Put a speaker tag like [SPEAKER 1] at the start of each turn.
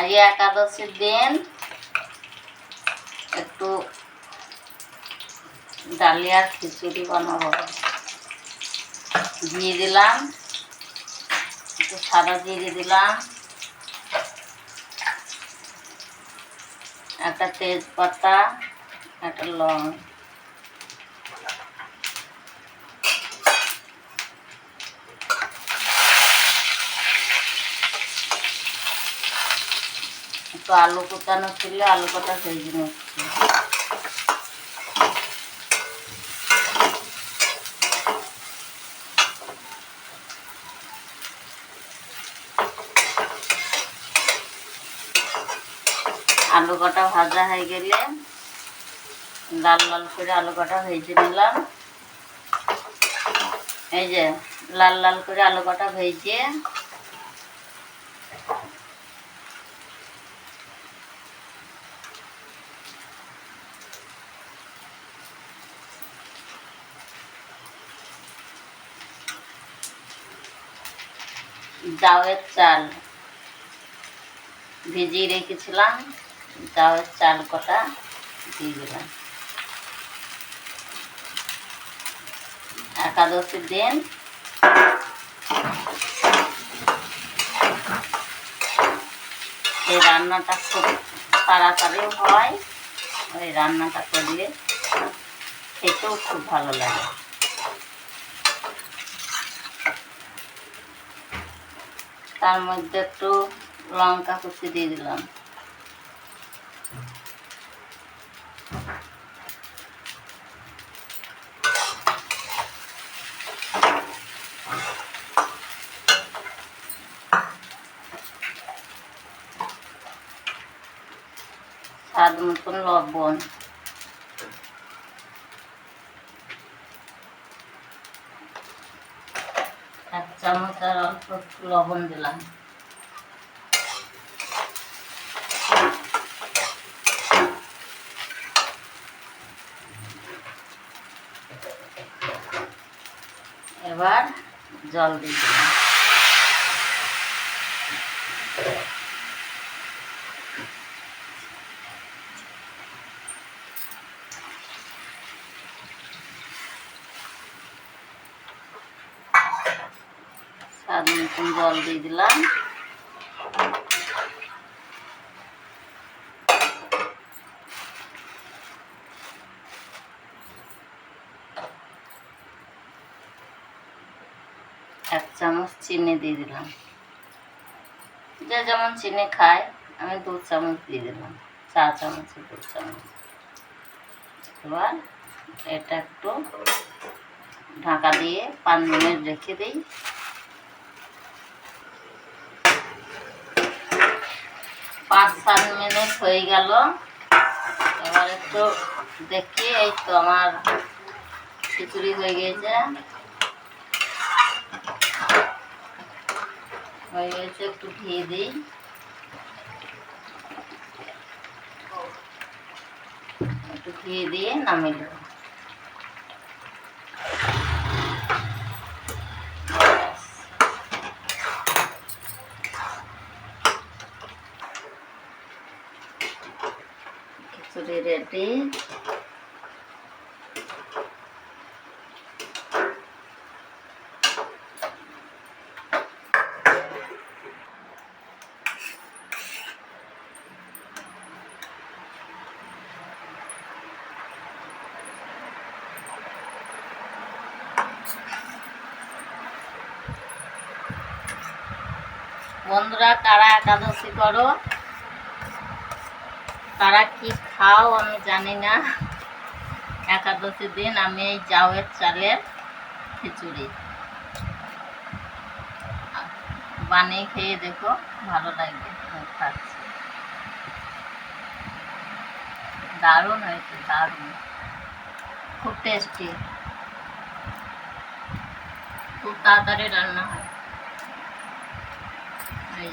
[SPEAKER 1] আজ একাদশীর দিন একটু ডালিয়ার খিচুড়ি বানাবো। ঘি দিলাম, একটু সাদা জিরে দিলাম, একটা তেজপাতা, একটা লং, একটু আলু কুচানো ছিল, আলু কটা ভেজে নিচ্ছি। আলু কটা ভাজা হয়ে গেলে লাল লাল করে আলু কটা ভেজে নিলাম। এই যে লাল লাল করে আলু কটা ভেজে জাউয়ের চাল ভিজিয়ে রেখেছিলাম, জাউয়ের চাল কটা দিয়ে দিলাম। একাদশীর দিন এই রান্নাটা খুব তাড়াতাড়িও হয়, ওই রান্নাটা করলে খেতেও খুব ভালো লাগে। তার মধ্যে একটু লঙ্কা কুচি দিয়ে দিলাম। স্বাদ মতন লবণ, এক চামচ আর অল্প একটু লবণ দিলাম। এবার জল দিয়ে দিলাম। স্বাদ মতন জল দিয়ে দিলাম। এক চামচ চিনি দিয়ে দিলাম। যে যেমন চিনি খায়, আমি 2 চামচ দিয়ে দিলাম, 4 চামচে 2 চামচ। এবার এটা একটু ঢাকা দিয়ে 5 মিনিট রেখে দিই। 5-7 মিনিট হয়ে গেল। এবার একটু দেখি, এই তো আমার খিচুড়ি হয়ে গেছে, একটু ঘি দিই। একটু ঘি দিয়ে নামিয়ে দেবো। খিচুড়ি রেডি। বন্ধুরা, কারা একাদশী করো, তারা কি খাও আমি জানি না। একাদশীর দিন আমি এই জাউয়ের চালের খিচুড়ি বানিয়ে খেয়ে দেখো, ভালো লাগবে। খাচ্ছি, দারুণ হয়েছে, দারুণ, খুব টেস্টি, খুব তাড়াতাড়ি রান্না হয়। এই